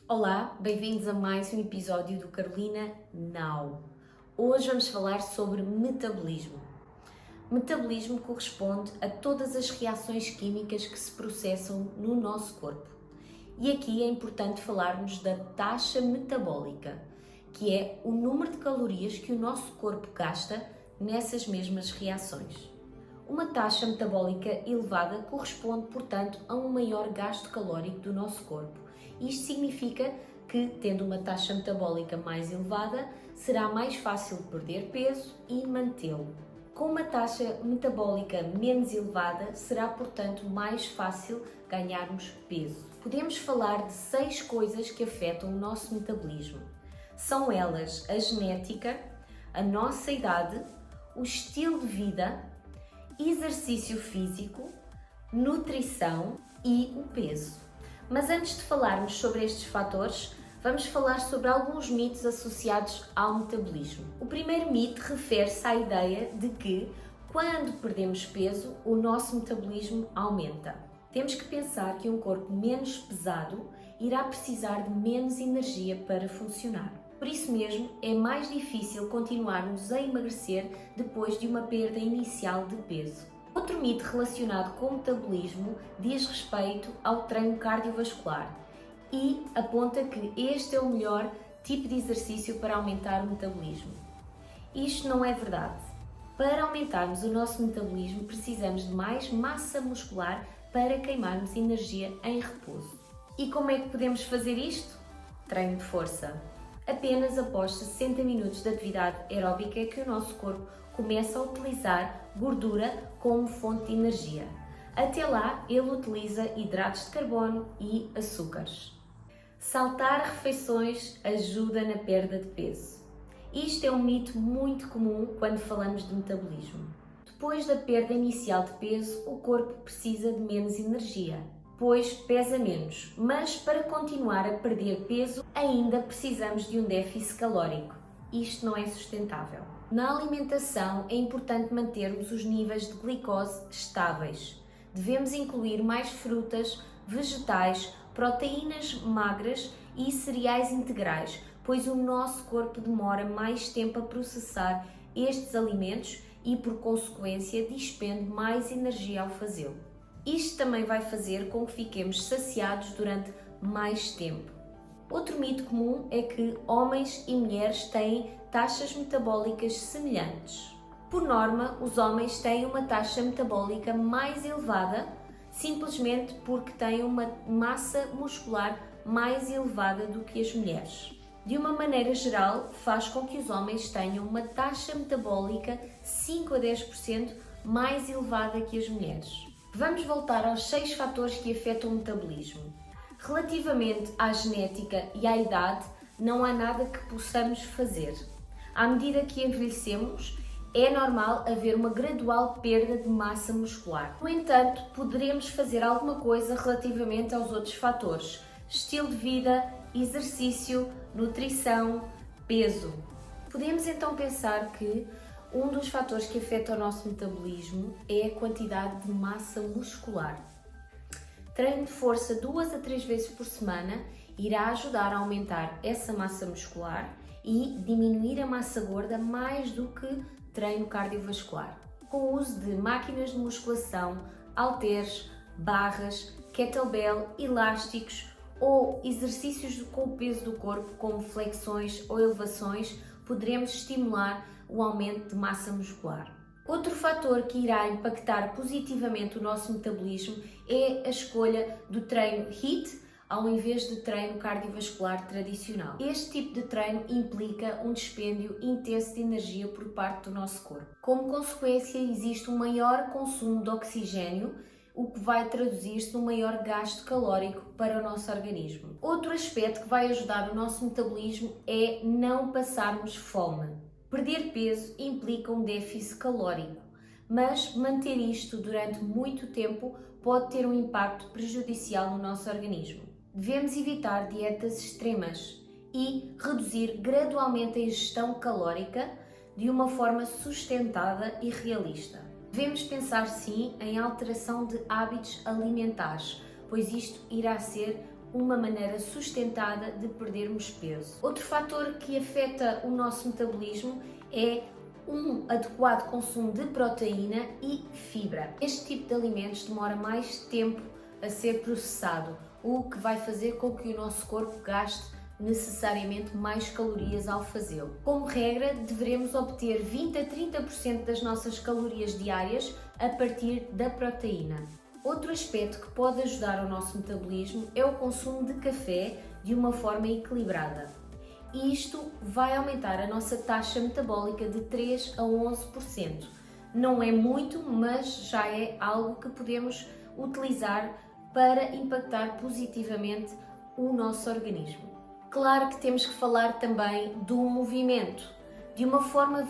Olá, bem-vindos a mais um episódio do Carolina Now. Hoje vamos falar sobre metabolismo. Metabolismo corresponde a todas as reações químicas que se processam no nosso corpo. E aqui é importante falarmos da taxa metabólica, que é o número de calorias que o nosso corpo gasta nessas mesmas reações. Uma taxa metabólica elevada corresponde, portanto, a um maior gasto calórico do nosso corpo. Isto significa que, tendo uma taxa metabólica mais elevada, será mais fácil perder peso e mantê-lo. Com uma taxa metabólica menos elevada, será, portanto, mais fácil ganharmos peso. Podemos falar de 6 coisas que afetam o nosso metabolismo. São elas a genética, a nossa idade, o estilo de vida, exercício físico, nutrição e o peso. Mas antes de falarmos sobre estes fatores, vamos falar sobre alguns mitos associados ao metabolismo. O primeiro mito refere-se à ideia de que, quando perdemos peso, o nosso metabolismo aumenta. Temos que pensar que um corpo menos pesado irá precisar de menos energia para funcionar. Por isso mesmo, é mais difícil continuarmos a emagrecer depois de uma perda inicial de peso. Outro mito relacionado com o metabolismo diz respeito ao treino cardiovascular e aponta que este é o melhor tipo de exercício para aumentar o metabolismo. Isto não é verdade. Para aumentarmos o nosso metabolismo, precisamos de mais massa muscular para queimarmos energia em repouso. E como é que podemos fazer isto? Treino de força. Apenas após 60 minutos de atividade aeróbica é que o nosso corpo começa a utilizar gordura como fonte de energia. Até lá, ele utiliza hidratos de carbono e açúcares. Saltar refeições ajuda na perda de peso. Isto é um mito muito comum quando falamos de metabolismo. Depois da perda inicial de peso, o corpo precisa de menos energia, pois pesa menos, mas para continuar a perder peso ainda precisamos de um déficit calórico. Isto não é sustentável. Na alimentação é importante mantermos os níveis de glicose estáveis. Devemos incluir mais frutas, vegetais, proteínas magras e cereais integrais, pois o nosso corpo demora mais tempo a processar estes alimentos e, por consequência, despende mais energia ao fazê-lo. Isto também vai fazer com que fiquemos saciados durante mais tempo. Outro mito comum é que homens e mulheres têm taxas metabólicas semelhantes. Por norma, os homens têm uma taxa metabólica mais elevada simplesmente porque têm uma massa muscular mais elevada do que as mulheres. De uma maneira geral, faz com que os homens tenham uma taxa metabólica 5 a 10% mais elevada que as mulheres. Vamos voltar aos 6 fatores que afetam o metabolismo. Relativamente à genética e à idade, não há nada que possamos fazer. À medida que envelhecemos, é normal haver uma gradual perda de massa muscular. No entanto, poderemos fazer alguma coisa relativamente aos outros fatores: estilo de vida, exercício, nutrição, peso. Podemos então pensar que um dos fatores que afeta o nosso metabolismo é a quantidade de massa muscular. Treino de força 2 a 3 vezes por semana irá ajudar a aumentar essa massa muscular e diminuir a massa gorda mais do que treino cardiovascular. Com o uso de máquinas de musculação, halteres, barras, kettlebell, elásticos ou exercícios com o peso do corpo, como flexões ou elevações, poderemos estimular o aumento de massa muscular. Outro fator que irá impactar positivamente o nosso metabolismo é a escolha do treino HIIT ao invés de treino cardiovascular tradicional. Este tipo de treino implica um dispêndio intenso de energia por parte do nosso corpo. Como consequência, existe um maior consumo de oxigênio, o que vai traduzir-se num maior gasto calórico para o nosso organismo. Outro aspecto que vai ajudar o nosso metabolismo é não passarmos fome. Perder peso implica um déficit calórico, mas manter isto durante muito tempo pode ter um impacto prejudicial no nosso organismo. Devemos evitar dietas extremas e reduzir gradualmente a ingestão calórica de uma forma sustentada e realista. Devemos pensar sim em alteração de hábitos alimentares, pois isto irá ser uma maneira sustentada de perdermos peso. Outro fator que afeta o nosso metabolismo é um adequado consumo de proteína e fibra. Este tipo de alimentos demora mais tempo a ser processado, o que vai fazer com que o nosso corpo gaste necessariamente mais calorias ao fazê-lo. Como regra, deveremos obter 20 a 30% das nossas calorias diárias a partir da proteína. Outro aspecto que pode ajudar o nosso metabolismo é o consumo de café de uma forma equilibrada. E isto vai aumentar a nossa taxa metabólica de 3 a 11%. Não é muito, mas já é algo que podemos utilizar para impactar positivamente o nosso organismo. Claro que temos que falar também do movimento. De uma forma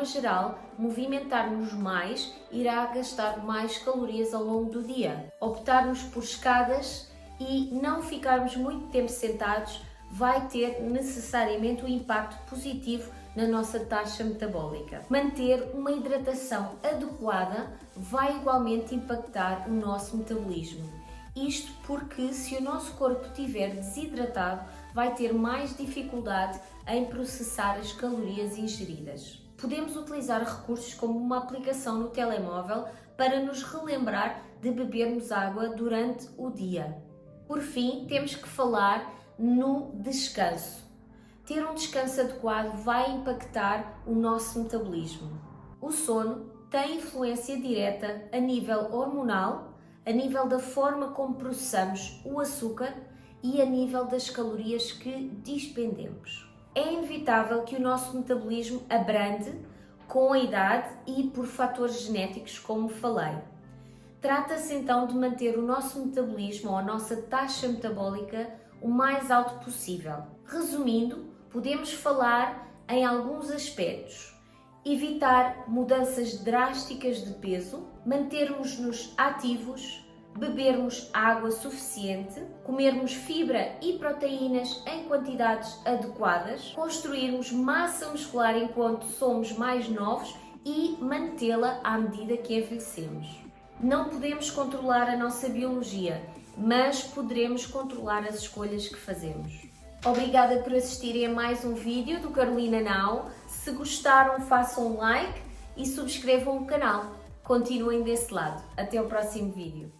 geral, movimentar-nos mais irá gastar mais calorias ao longo do dia. Optarmos por escadas e não ficarmos muito tempo sentados vai ter necessariamente um impacto positivo na nossa taxa metabólica. Manter uma hidratação adequada vai igualmente impactar o nosso metabolismo. Isto porque se o nosso corpo estiver desidratado, vai ter mais dificuldade em processar as calorias ingeridas. Podemos utilizar recursos como uma aplicação no telemóvel para nos relembrar de bebermos água durante o dia. Por fim, temos que falar no descanso. Ter um descanso adequado vai impactar o nosso metabolismo. O sono tem influência direta a nível hormonal, a nível da forma como processamos o açúcar e a nível das calorias que despendemos. É inevitável que o nosso metabolismo abrande com a idade e por fatores genéticos, como falei. Trata-se então de manter o nosso metabolismo ou a nossa taxa metabólica o mais alto possível. Resumindo, podemos falar em alguns aspectos: evitar mudanças drásticas de peso, mantermos-nos ativos, bebermos água suficiente, comermos fibra e proteínas em quantidades adequadas, construirmos massa muscular enquanto somos mais novos e mantê-la à medida que envelhecemos. Não podemos controlar a nossa biologia, mas poderemos controlar as escolhas que fazemos. Obrigada por assistirem a mais um vídeo do Carolina Now. Se gostaram, façam um like e subscrevam o canal. Continuem desse lado. Até o próximo vídeo.